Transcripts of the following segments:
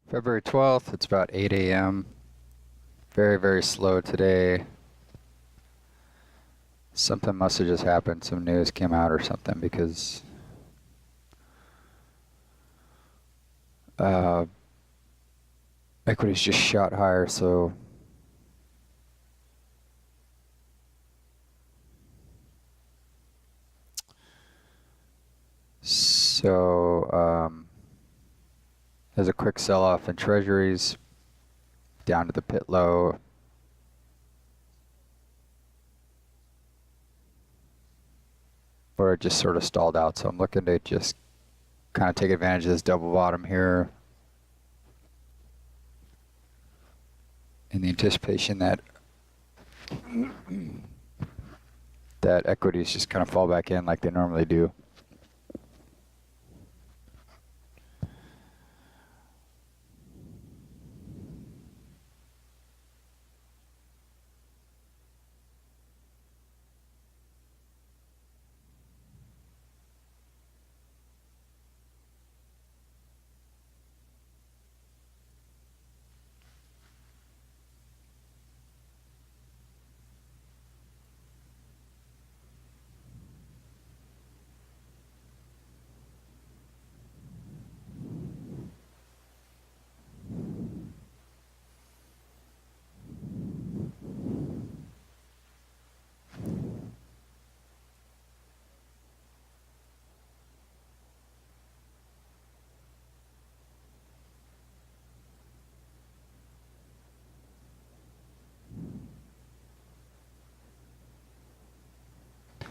February 12th, it's about 8 a.m. Very, very slow today. Something must have just happened. Some news came out or something because equities just shot higher, so there's a quick sell-off in treasuries down to the pit low. Or it just sort of stalled out, so I'm looking to just kind of take advantage of this double bottom here in the anticipation that equities just kind of fall back in like they normally do.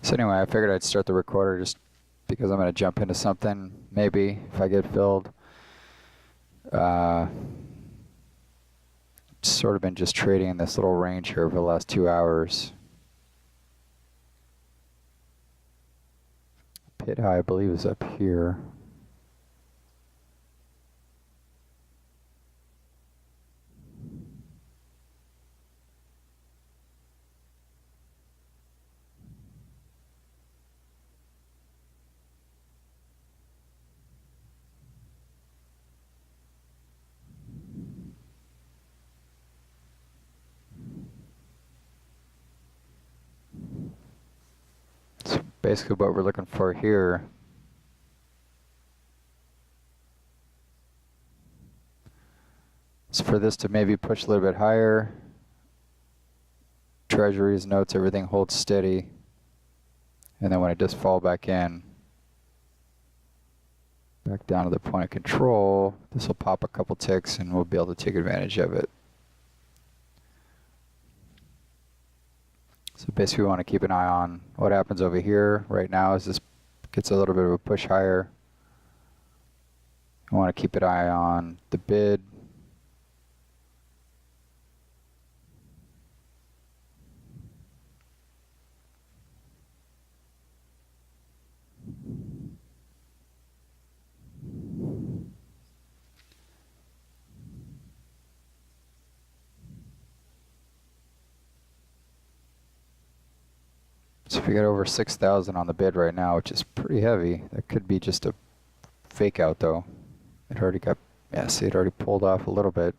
So anyway, I figured I'd start the recorder just because I'm going to jump into something, maybe, if I get filled. Sort of been just trading in this little range here over the last 2 hours. Pit high, I believe, is up here. So basically what we're looking for here is for this to maybe push a little bit higher. Treasuries, notes, everything holds steady. And then when it does fall back in, back down to the point of control, this will pop a couple ticks and we'll be able to take advantage of it. So basically we want to keep an eye on what happens over here. Right now as this gets a little bit of a push higher, I want to keep an eye on the bid. So if we get over 6,000 on the bid right now, which is pretty heavy, that could be just a fake out though. It already got, yeah, see, it already pulled off a little bit.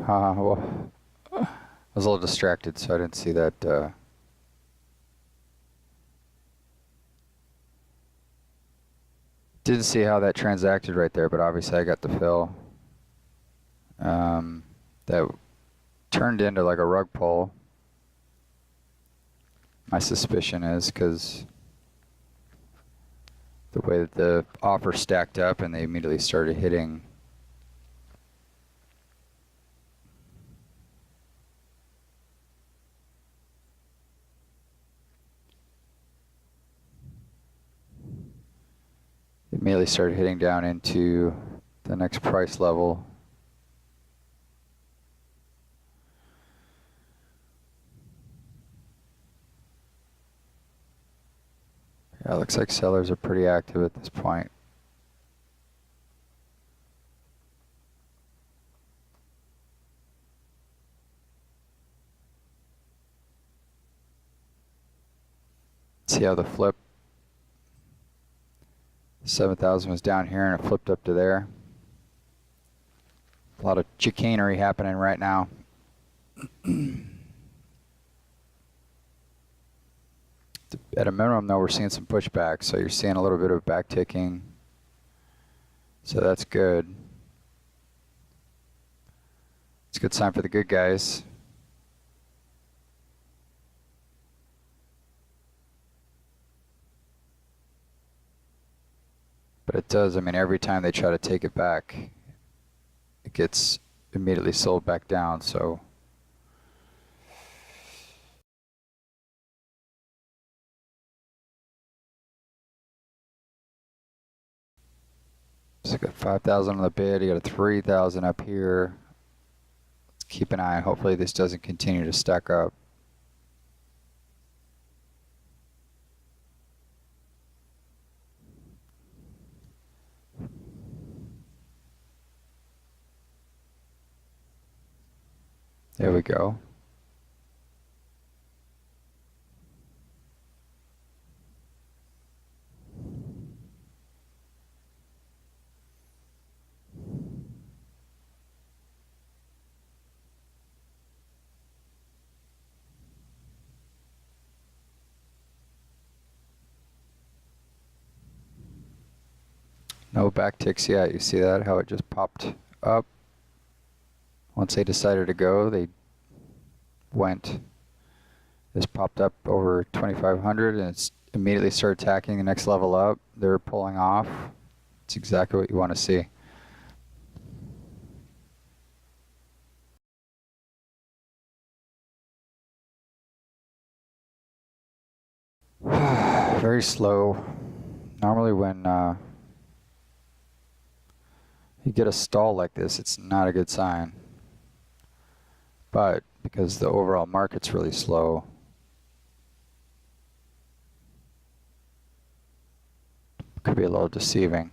Well, I was a little distracted, so I didn't see that. Didn't see how that transacted right there, but obviously I got the fill. That turned into like a rug pull. My suspicion is because the way that the offer stacked up and they immediately started hitting. Immediately started hitting down into the next price level. Yeah, it looks like sellers are pretty active at this point. See how the flip 7,000 was down here and it flipped up to there. A lot of chicanery happening right now. At a minimum, though, we're seeing some pushback, so you're seeing a little bit of back ticking. So that's good. It's a good sign for the good guys. But it does, I mean, every time they try to take it back, it gets immediately sold back down, so. So you got 5,000 on the bid, you got a 3,000 up here. Let's keep an eye, hopefully this doesn't continue to stack up. There we go. No back ticks yet. You see that? How it just popped up. Once they decided to go, they went. This popped up over 2,500 and it's immediately started attacking the next level up. They're pulling off. It's exactly what you want to see. Very slow. Normally when you get a stall like this, it's not a good sign. But because the overall market's really slow, it could be a little deceiving.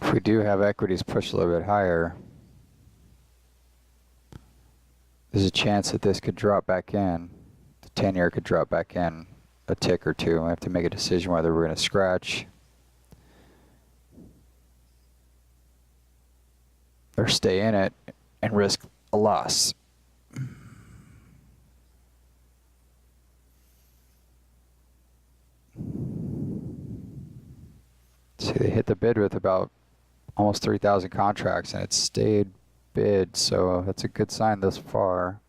If we do have equities push a little bit higher, there's a chance that this could drop back in. The 10-year could drop back in a tick or two. We have to make a decision whether we're going to scratch or stay in it and risk a loss. See, they hit the bid with about almost 3,000 contracts and it stayed bid, so that's a good sign thus far.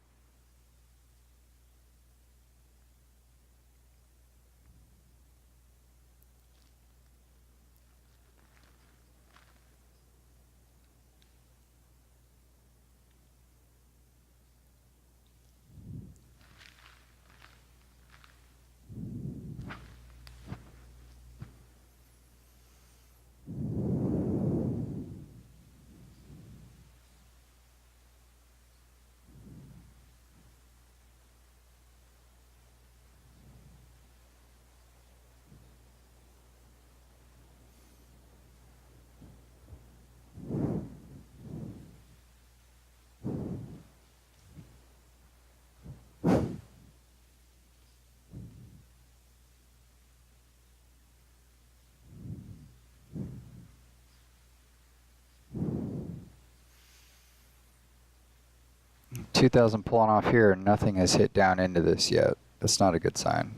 $2,000 pulling off here, nothing has hit down into this yet. That's not a good sign.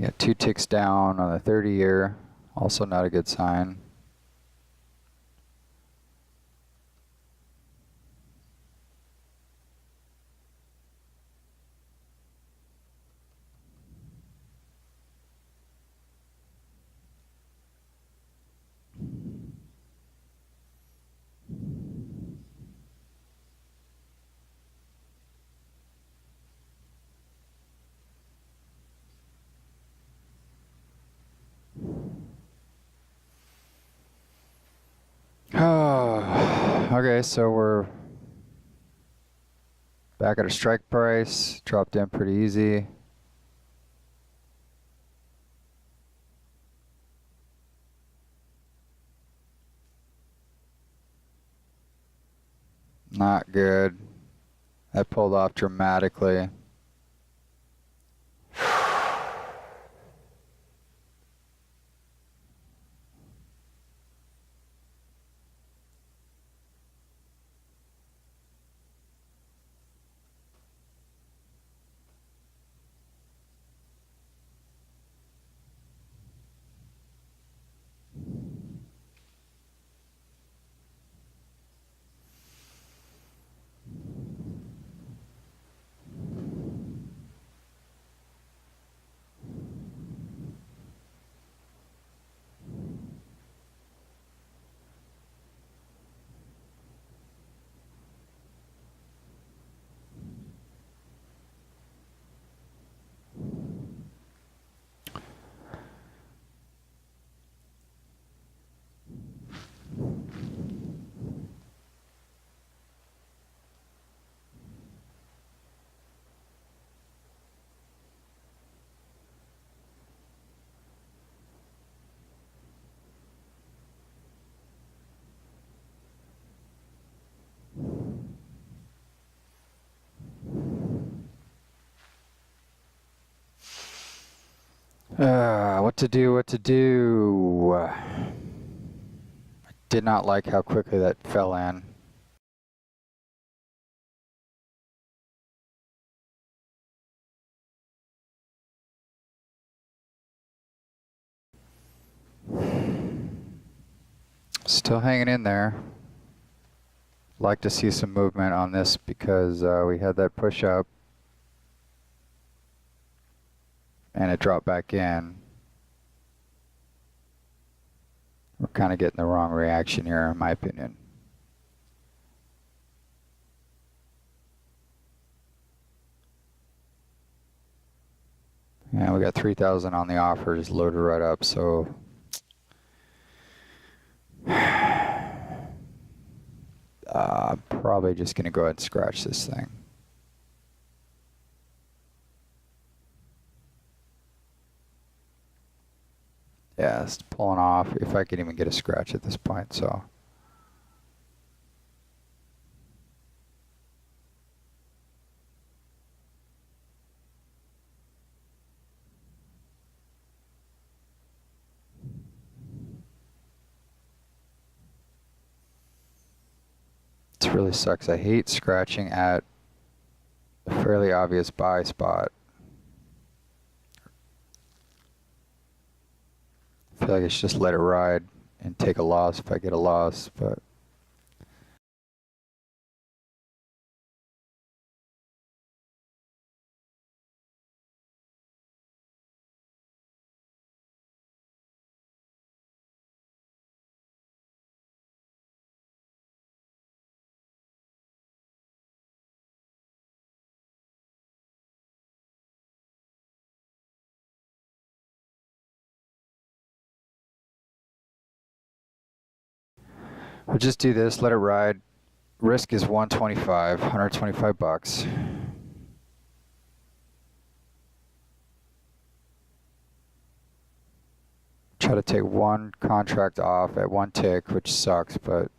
Yeah, 2 ticks down on the 30-year. Also not a good sign. Okay, so we're back at a strike price. Dropped in pretty easy. Not good. That pulled off dramatically. What to do, what to do? I did not like how quickly that fell in. Still hanging in there. Like to see some movement on this because we had that push up and it dropped back in. We're kind of getting the wrong reaction here, in my opinion. Yeah, we got 3,000 on the offers loaded right up, so I'm probably just going to go ahead and scratch this thing. Yeah, it's pulling off, if I can even get a scratch at this point, so. It really sucks. I hate scratching at a fairly obvious buy spot. I feel like I should just let it ride and take a loss if I get a loss, but. We'll just do this, let it ride. Risk is 125, 125 bucks. Try to take one contract off at 1 tick, which sucks, but.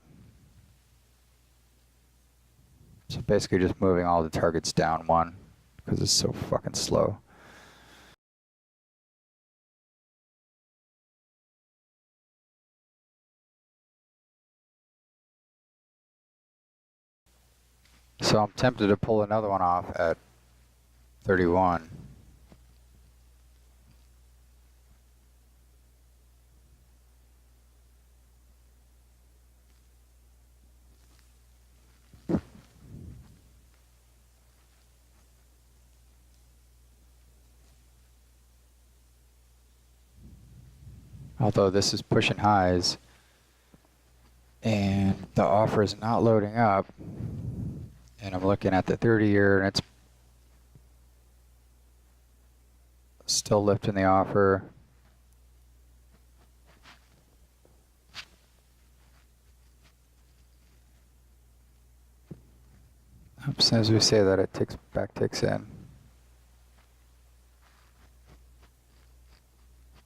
So basically just moving all the targets down 1 because it's so fucking slow. So I'm tempted to pull another one off at 31. Although this is pushing highs and the offer is not loading up, and I'm looking at the 30-year and it's still lifting the offer. As soon as we say that, it ticks in.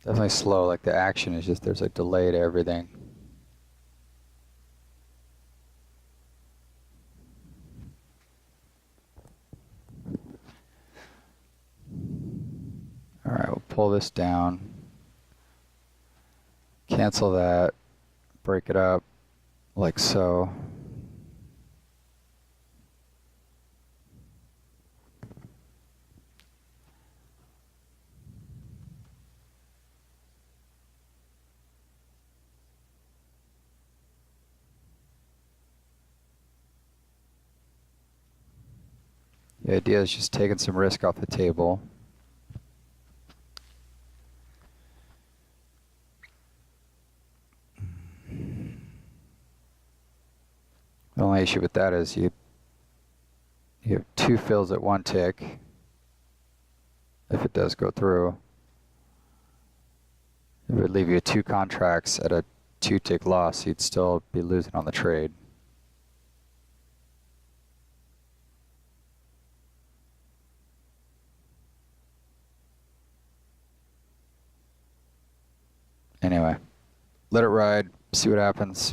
Definitely slow, like the action is just, there's a delay to everything. All right, we'll pull this down, cancel that, break it up like so. The idea is just taking some risk off the table. The only issue with that is you have 2 fills at 1 tick. If it does go through, it would leave you 2 contracts at a 2 tick loss. You'd still be losing on the trade. Anyway, let it ride, see what happens.